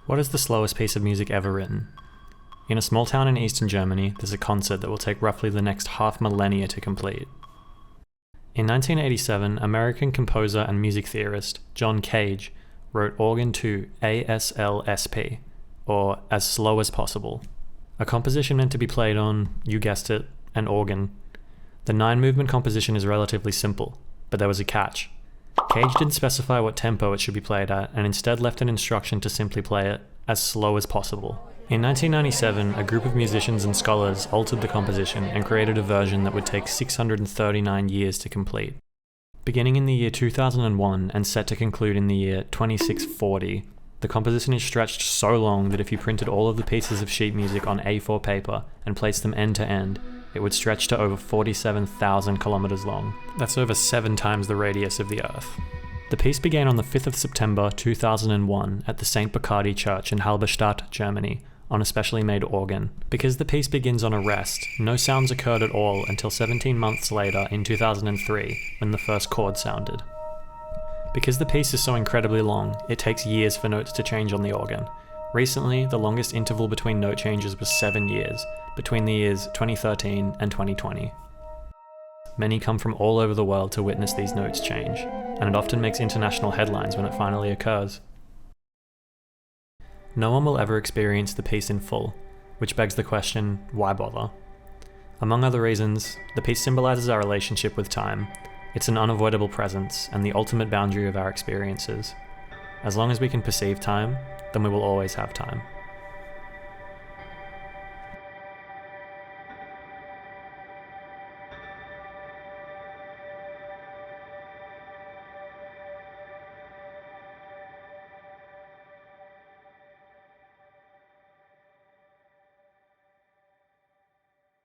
What is the slowest piece of music ever written? In a small town in eastern Germany, there's a concert that will take roughly the next half millennia to complete. In 1987, American composer and music theorist John Cage wrote Organ 2 ASLSP, or As Slow as Possible, a composition meant to be played on, you guessed it, an organ. The 9-movement composition is relatively simple, but there was a catch. Cage didn't specify what tempo it should be played at, and instead left an instruction to simply play it as slow as possible. In 1997, a group of musicians and scholars altered the composition and created a version that would take 639 years to complete. Beginning in the year 2001 and set to conclude in the year 2640, the composition is stretched so long that if you printed all of the pieces of sheet music on A4 paper and placed them end to end, it would stretch to over 47,000 kilometers long. That's over 7 times the radius of the Earth. The piece began on the 5th of September 2001 at the St. Bacardi Church in Halberstadt, Germany, on a specially made organ. Because the piece begins on a rest, no sounds occurred at all until 17 months later in 2003, when the first chord sounded. Because the piece is so incredibly long, it takes years for notes to change on the organ. Recently, the longest interval between note changes was 7 years, between the years 2013 and 2020. Many come from all over the world to witness these notes change, and it often makes international headlines when it finally occurs. No one will ever experience the piece in full, which begs the question, why bother? Among other reasons, the piece symbolizes our relationship with time. It's an unavoidable presence and the ultimate boundary of our experiences. As long as we can perceive time, then we will always have time.